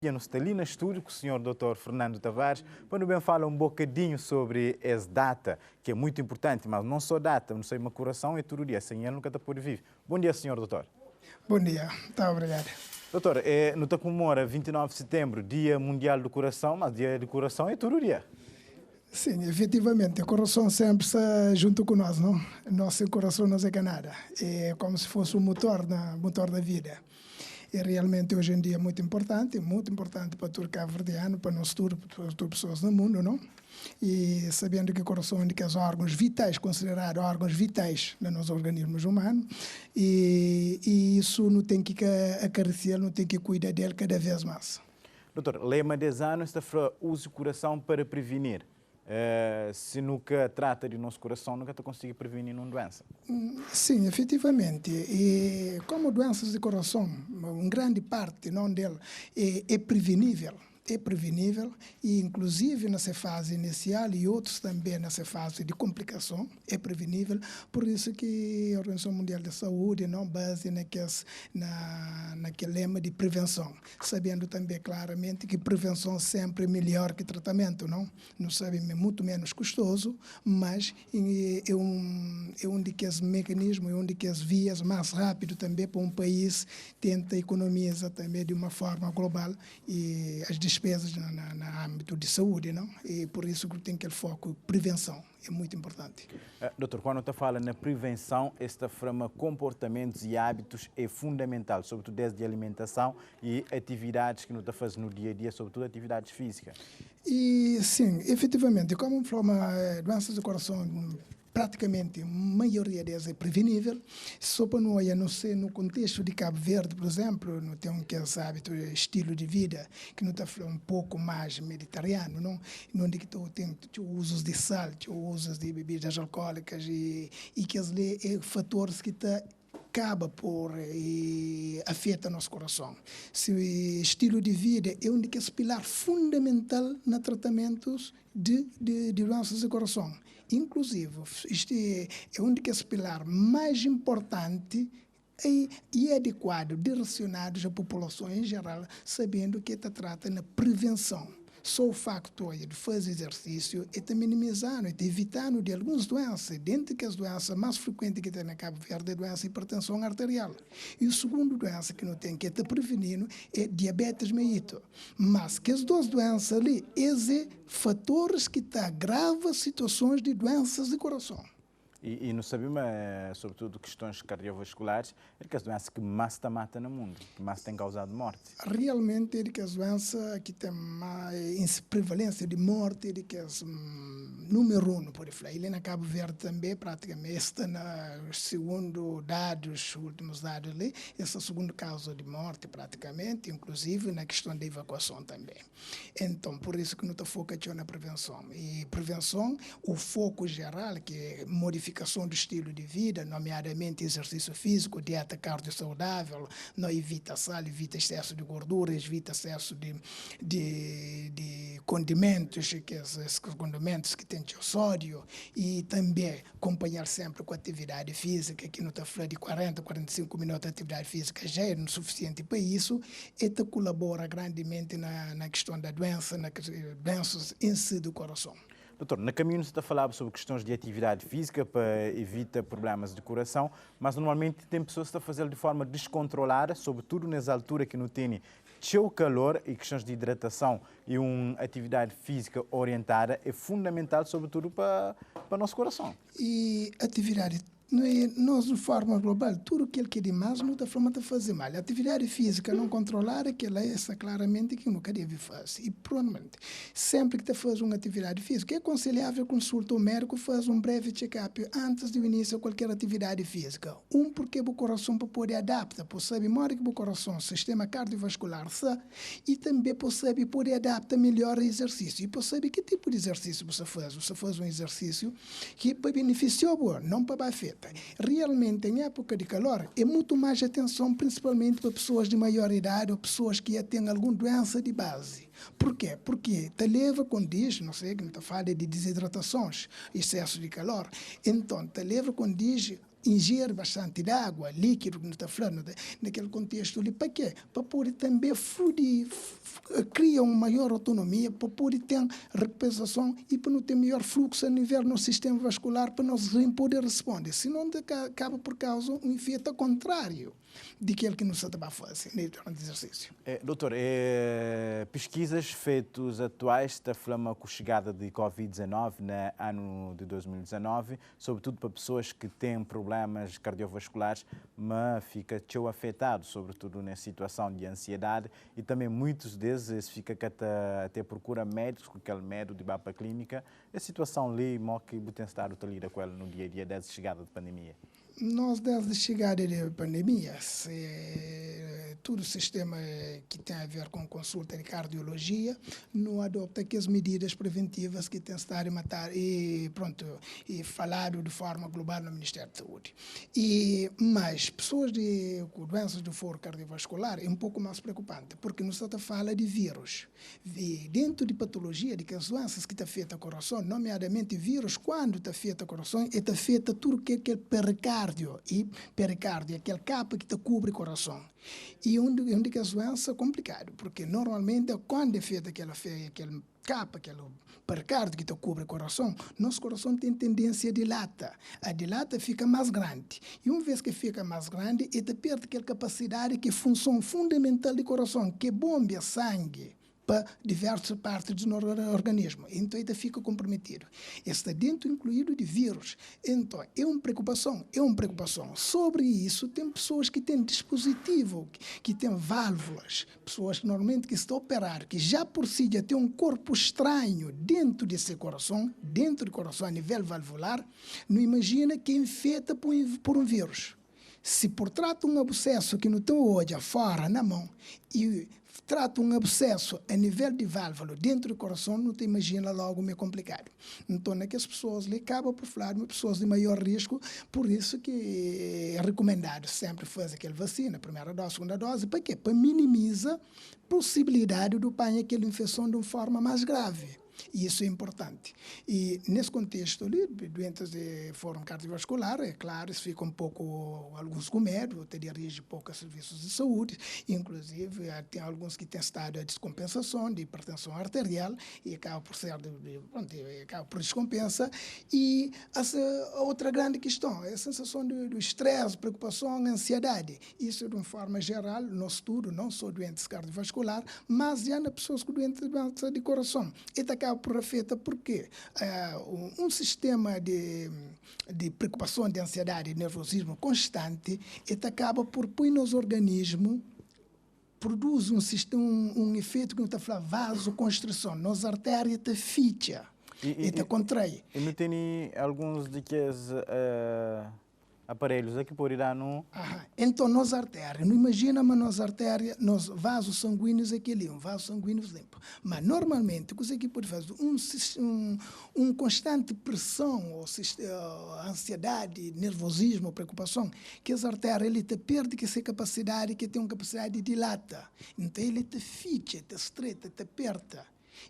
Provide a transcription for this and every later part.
E nos está ali no estúdio com o senhor Dr. Fernando Tavares, para bem falar um bocadinho sobre essa data, que é muito importante, mas não só data, não sei, uma coração é todo dia, sem ele nunca está por viver. Bom dia, senhor doutor. Bom dia, tá, obrigado. Doutor, não está comemora 29 de setembro, Dia Mundial do Coração, mas Dia do Coração é todo dia. Sim, efetivamente, o coração sempre está junto com nós, não? Nosso coração não é nada, é como se fosse o motor da vida. E realmente hoje em dia é muito importante para todo cabo-verdiano, para nós todos, para todas as pessoas no mundo, não? E sabendo que o coração é um dos órgãos vitais, considerado órgãos vitais no nosso organismo humano, e isso não tem que acariciar, não tem que cuidar dele cada vez mais. Doutor, lema 10 anos está para use o coração para prevenir. Se nunca trata de nosso coração, nunca te consegue prevenir uma doença. Sim, efetivamente. E como doenças de coração, uma grande parte não dela é prevenível. É prevenível e, inclusive, nessa fase inicial e outros também nessa fase de complicação, é prevenível. Por isso que a Organização Mundial da Saúde não base naquele lema de prevenção, sabendo também claramente que prevenção sempre é melhor que tratamento, não? Não sabemos, é muito menos custoso, mas é um dos mecanismos, é um das vias mais rápido também para um país tenta economizar também de uma forma global e as despesas no âmbito de saúde, não? E por isso que tem aquele foco prevenção, é muito importante. Doutor, quando está falando na prevenção, esta forma comportamentos e hábitos é fundamental, sobretudo desde a alimentação e atividades que não está fazendo no dia a dia, sobretudo atividades físicas. E sim, efetivamente, como forma doenças do coração, praticamente a maioria delas é prevenível. Só para não ser no contexto de Cabo Verde, por exemplo, não tem aqueles hábitos, estilo de vida que não está um pouco mais mediterrâneo, não que tem usos de sal, usos de bebidas alcoólicas e que fatores que acaba por afeta nosso coração. Se o estilo de vida é um dos pilares fundamental nos tratamentos de doenças do coração. Inclusive, este é um dos pilares mais importantes e adequado, direcionados à população em geral, sabendo que se trata na prevenção. Só o facto de fazer exercício é minimizando, é evitando de algumas doenças. Dentre as doenças mais frequentes que tem na Cabo Verde é a doença de hipertensão arterial. E a segunda doença que não tem que estar prevenindo é diabetes mellitus. Mas que as duas doenças ali, são fatores que agravam situações de doenças de coração. E não sabemos, sobretudo, questões cardiovasculares, é que as doenças que mais te matam no mundo, que mais têm causado morte. Realmente, é que as doenças que têm mais prevalência de morte, é que as número 1, por exemplo. Ele na Cabo Verde também, praticamente, está segundo dados, últimos dados ali, esse é o segundo caso de morte, praticamente, inclusive na questão da evacuação também. Então, por isso que não está focado na prevenção. E prevenção, o foco geral, que é modificação do estilo de vida, nomeadamente exercício físico, dieta cardio-saudável, não evita sal, evita excesso de gorduras, evita excesso de condimentos, esses condimentos que têm sódio, e também acompanhar sempre com atividade física, que não está falando de 40, 45 minutos de atividade física, já é suficiente para isso, e colabora grandemente na questão da doença, nas doenças em si do coração. Doutor, na caminho você está a falar sobre questões de atividade física para evitar problemas de coração, mas normalmente tem pessoas que estão a fazê-lo de forma descontrolada, sobretudo nessa altura que não tem o calor e questões de hidratação e uma atividade física orientada é fundamental, sobretudo para o nosso coração. E atividade nós, de forma global, tudo aquilo que é demais não está forma de fazer mal. A atividade física não controlada, que ela é essa claramente que nunca deve fazer. E, provavelmente, sempre que você faz uma atividade física, é aconselhável consultar o médico, fazer um breve check-up antes de iniciar qualquer atividade física. Porque o coração pode adaptar, por saber melhor que o coração, o sistema cardiovascular, e também pode adaptar melhor o exercício. E por saber que tipo de exercício você faz. Você faz um exercício que para beneficiar, não para afetar. Realmente, em época de calor, é muito mais atenção, principalmente para pessoas de maior idade ou pessoas que já têm alguma doença de base. Por quê? Porque te leva condiz, não sei, que não te fala de desidratações, excesso de calor. Então, te leva condiz ingere bastante de água, líquido, que não está falando, naquele contexto ali, para quê? Para poder também criar uma maior autonomia, para poder ter recuperação e para não ter melhor fluxo a nível no sistema vascular, para nós poder responder. Senão, acaba por causa um efeito contrário daquele que nós estamos a fazer durante o exercício. Doutor, pesquisas feitas atuais da flama com a chegada de Covid-19 no ano de 2019, sobretudo para pessoas que têm problemas cardiovasculares, mas fica afetado, sobretudo nessa situação de ansiedade, e também muitos deles fica até procura médicos, com aquele medo de ir para a clínica. A situação ali, que tem estado a lidar com ela no dia a dia desde a chegada da pandemia? Nós, desde a chegada da pandemia, todo o sistema que tem a ver com consulta de cardiologia não adopta aquelas medidas preventivas que tem estado a matar e falado de forma global no Ministério da Saúde. Mas pessoas com doenças do foro cardiovascular é um pouco mais preocupante, porque não se fala de vírus. Dentro de patologia, de que as doenças que afetam o coração, nomeadamente vírus, quando afeta o coração, afeta tudo que é pericárdio. E pericárdio é aquele capa que cobre o coração. E onde que as doenças é complicado, porque normalmente quando é feita aquele capa, aquele pericárdio que cobre o coração, nosso coração tem tendência a dilata. A dilata fica mais grande. E uma vez que fica mais grande, ele perde aquela capacidade que é função fundamental do coração, que bombeia sangue para diversas partes do organismo. Então, ele fica comprometido. Está dentro incluído de vírus. Então, é uma preocupação. Sobre isso, tem pessoas que têm dispositivo, que têm válvulas, pessoas que normalmente que estão operadas, que já por si já têm um corpo estranho dentro desse coração, dentro do coração a nível valvular, não imagina que é infecta por um vírus. Se por trata um abscesso que não tem olho fora na mão e trata um abscesso a nível de válvula dentro do coração, não te imagina logo meio complicado. Então, aquelas pessoas ali acabam por falar de pessoas de maior risco, por isso que é recomendado sempre fazer aquela vacina, primeira dose, segunda dose, para quê? Para minimizar a possibilidade de apanhar aquela infecção de uma forma mais grave. E isso é importante. E nesse contexto ali, doentes de fórum cardiovascular, é claro, isso fica um pouco, alguns com medo, te dirige pouco a serviços de saúde, inclusive tem alguns que têm estado a descompensação de hipertensão arterial e acaba por ser, acaba por descompensa. E a outra grande questão é a sensação do estresse, preocupação, ansiedade. Isso, de uma forma geral, no estudo, não só doentes cardiovasculares, mas já nas pessoas com doentes de coração. E acaba por afetar porque um sistema de preocupação, de ansiedade e nervosismo constante, ele acaba por pôr nos organismos, produz um efeito que a gente está falando, vasoconstrição, nas artérias te ficha e te contrai. E não tem alguns daqueles aparelhos aqui por ir no... Então, nas artérias, não imagina, mas nas artérias, nos vasos sanguíneos equilibram, vasos sanguíneos limpos. Mas, normalmente, o que você pode fazer? Um constante pressão, ou ansiedade, nervosismo, preocupação, que as artérias, ele te perde essa capacidade, que tem uma capacidade de dilata. Então, ele te ficha, te estreita, te aperta.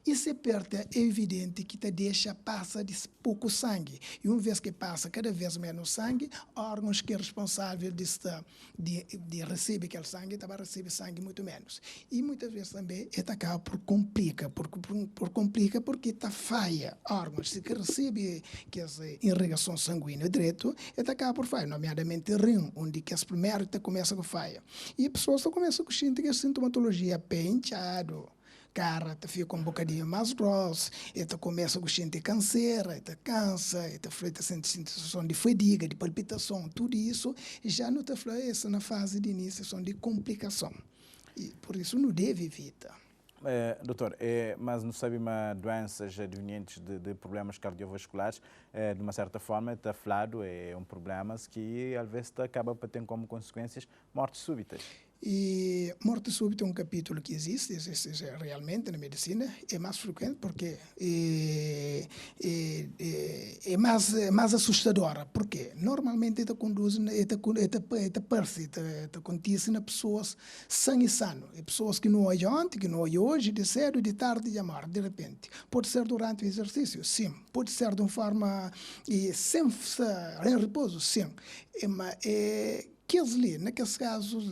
E se aperta, é evidente que te deixa, passa de pouco sangue. E uma vez que passa cada vez menos sangue, órgãos que é responsável de receber aquele sangue, também recebe sangue muito menos. E muitas vezes também, ele acaba por complicar, porque está falha órgãos. Se que recebe que essa irrigação sanguínea direto, ele acaba por falha, nomeadamente rim, onde que as primeiras começam a falha. E a pessoa só começa a sentir que a sintomatologia é pé inchado, cara fica um bocadinho mais grosso, ele começa a sentir canseira, ele cansa, ele sente sensação de fadiga, de palpitação, tudo isso já não está essa na fase de iniciação de complicação. E por isso não deve evitar. Doutor, mas não sabe uma doenças advenientes de problemas cardiovasculares, de uma certa forma, está falado, é um problema que às vezes acaba por ter como consequências mortes súbitas. E morte súbita é um capítulo que existe realmente na medicina, é mais frequente porque é mais assustadora, porque normalmente te conduz, acontece nas pessoas sã e sano, pessoas que não é ontem, que não é hoje, de cedo, de tarde, de morte, de repente. Pode ser durante o exercício, sim. Pode ser de uma forma sem em repouso, sim. Naqueles casos,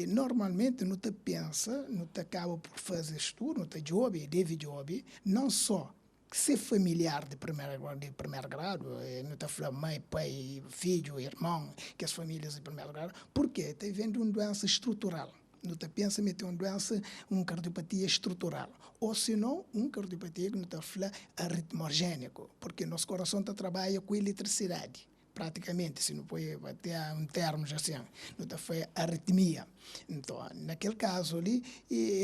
normalmente não te pensa, não te acaba por fazer estudo, não te job, deve job, não só ser familiar de primeiro grado, não te fala mãe, pai, filho, irmão, que as famílias de primeiro grado, porque está vendo uma doença estrutural. Não te pensa meter uma doença, uma cardiopatia estrutural. Ou senão, uma cardiopatia que não te fala arritmogênico, porque nosso coração trabalha com eletricidade. Praticamente, se não pode bater em termos assim, não foi arritmia. Então, naquele caso ali,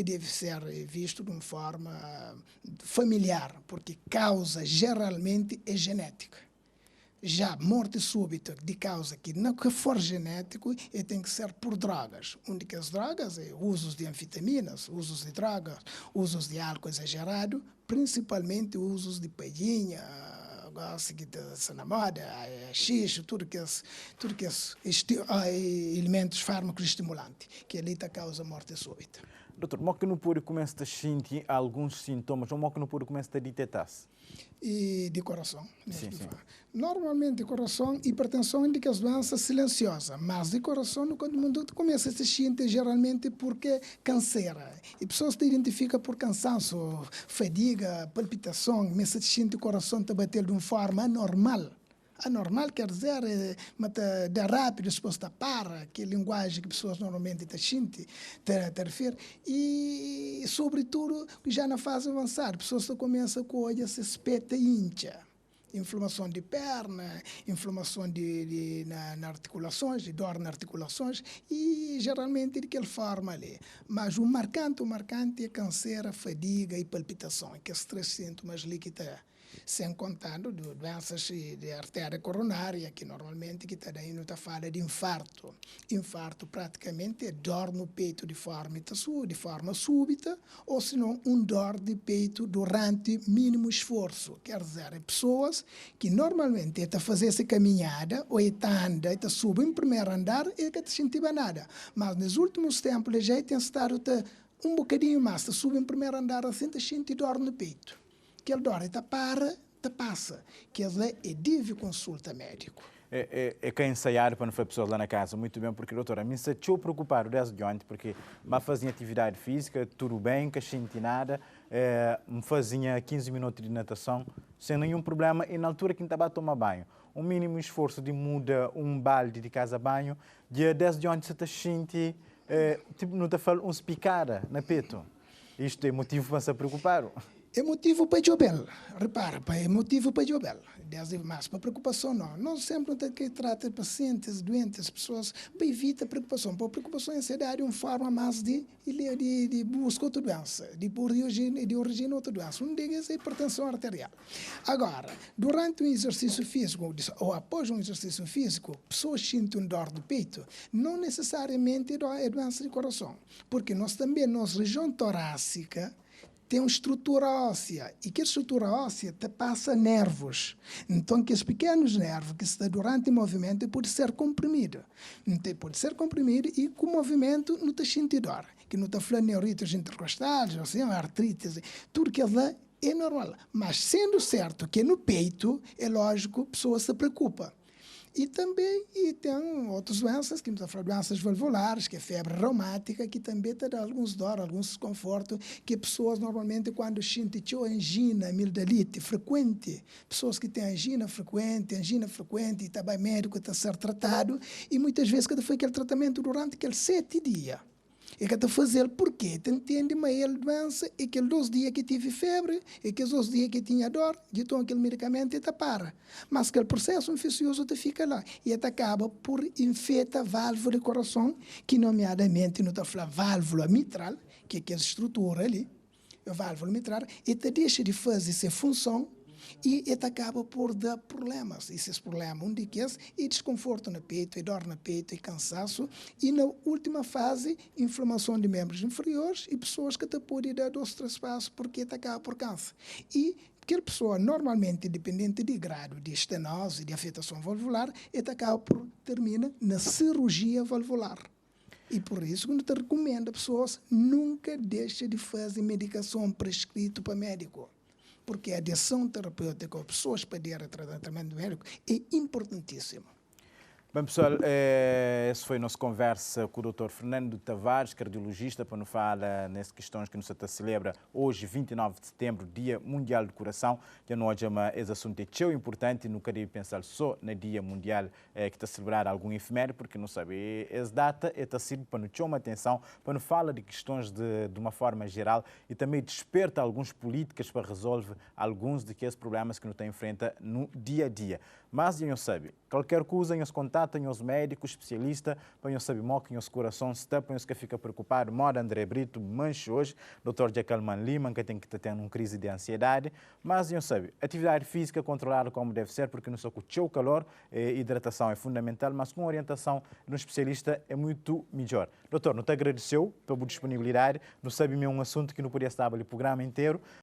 deve ser visto de uma forma familiar, porque causa geralmente é genética. Já morte súbita de causa que não que for genético e tem que ser por drogas. Únicas drogas é usos de anfetaminas, usos de drogas, usos de álcool exagerado, principalmente usos de palhinha, se na moda, xixo, tudo que elementos fármacos estimulantes, que ali causa morte súbita. Doutor, como é que não pode começar a sentir alguns sintomas, como é que não pode começar a detectar-se? E de coração. Sim. Normalmente, de coração, hipertensão indica as doenças silenciosas, mas de coração, quando o mundo começa a se sentir, geralmente porque canseira. E pessoas se identificam por cansaço, fadiga, palpitação, mas se sente o coração te bater de uma forma anormal. Anormal quer dizer, de rápido, depois para, que é a linguagem que pessoas normalmente sentem, te refere. E, sobretudo, já na fase avançada, pessoas começam com olhos, se espeta e incha. Inflamação de perna, inflamação na articulações, de dor nas articulações, e geralmente de aquela forma ali. Mas o marcante é canseira, fadiga e palpitação, que são os três sintomas ali que está. Sem contando de doenças de artéria coronária, que normalmente que daí não está fala de infarto. Infarto praticamente é dor no peito de forma súbita, ou senão dor de peito durante mínimo esforço. Quer dizer, pessoas que normalmente estão a fazer essa caminhada, ou estão andando, estão subindo em primeiro andar, e que não sentia nada. Mas nos últimos tempos, já tem estado um bocadinho mais, está subindo em primeiro andar, assim, está sentindo dor no peito. Aquela dor passa, que deve consulta médico. É que ensaiar para não fazer pessoas lá na casa, muito bem, porque, doutora, a mim se eu preocupar desde ontem, porque me fazia atividade física, tudo bem, que senti nada, me fazia 15 minutos de natação, sem nenhum problema, e na altura que estava a tomar banho, um mínimo esforço de muda um balde de casa banho, desde ontem se sente, tipo, não te falo, picada na peito. Isto é motivo para se preocupar. É motivo para jobel. Repara, é motivo para jobel. Mas para preocupação não. Nós sempre temos que tratar pacientes, doentes, pessoas, para evitar preocupação. Para preocupação e ansiedade é uma forma mais de busca outra doença, de origem outra doença. Um deles é a hipertensão arterial. Agora, durante um exercício físico, ou após um exercício físico, pessoas sentem dor de peito, não necessariamente é doença de coração. Porque nós também, nossa região torácica, tem uma estrutura óssea, e que a estrutura óssea te passa nervos. Então, que os pequenos nervos que estão durante o movimento pode ser comprimido. Pode ser comprimido e com o movimento não te sente dor. Que não te fala neurites intercostais, assim, artrites, tudo que é normal. Mas sendo certo que no peito, é lógico, a pessoa se preocupa. E também tem outras doenças, que estamos a falar de doenças valvulares, que é febre reumática, que também dá alguns dor, alguns desconforto, que pessoas normalmente quando sentem angina, amigdalite frequente, pessoas que têm angina frequente, e também médico está a ser tratado, e muitas vezes que foi aquele tratamento durante aqueles 7 dias. E que está a fazer porque te entende, mas a doença é aqueles 2 dias que tive febre, e aqueles 2 dias que tinha dor, e então aquele medicamento e para. Mas aquele processo infeccioso te fica lá, e te acaba por infectar a válvula do coração, que nomeadamente não está falando válvula mitral, que é aquela estrutura ali, a válvula mitral, e te deixa de fazer essa função, E ele acaba por dar problemas. Esses problemas, um de que é desconforto no peito, é dor no peito, é cansaço. E na última fase, inflamação de membros inferiores e pessoas que te podem dar dois trespassos porque ele acaba por câncer. E aquela pessoa, normalmente, dependente de grau de estenose, de afetação valvular, ele acaba por terminar na cirurgia valvular. E por isso, quando te recomendo a pessoas, nunca deixe de fazer medicação prescrita para médico. Porque a adição terapêutica, pessoas pedirem tratamento médico, é importantíssimo. Bem, pessoal, essa foi a nossa conversa com o Dr. Fernando Tavares, cardiologista, para nos falar nessas questões que nos celebra hoje, 29 de setembro, Dia Mundial do Coração. Já não hoje esse assunto é tão importante, não queria pensar só no Dia Mundial que está a celebrar algum efeméride, porque não sabe, essa data está servindo para nos chamar atenção, para nos falar de questões de uma forma geral e também desperta algumas políticas para resolver alguns daqueles problemas que nos enfrenta no dia a dia. Mas, não sabe, qualquer coisa, nos contatem os médicos, especialistas, para não saber mal que nos coração está, para que fica preocupado, mora André Brito, manche hoje, Dr. Jacalman Lima, que tem que estar tendo uma crise de ansiedade, mas não sabe, atividade física controlada como deve ser, porque não só com o calor, hidratação é fundamental, mas com orientação de um especialista é muito melhor. Doutor, não te agradeceu pela disponibilidade, não sabe um assunto que não podia estar ali o programa inteiro,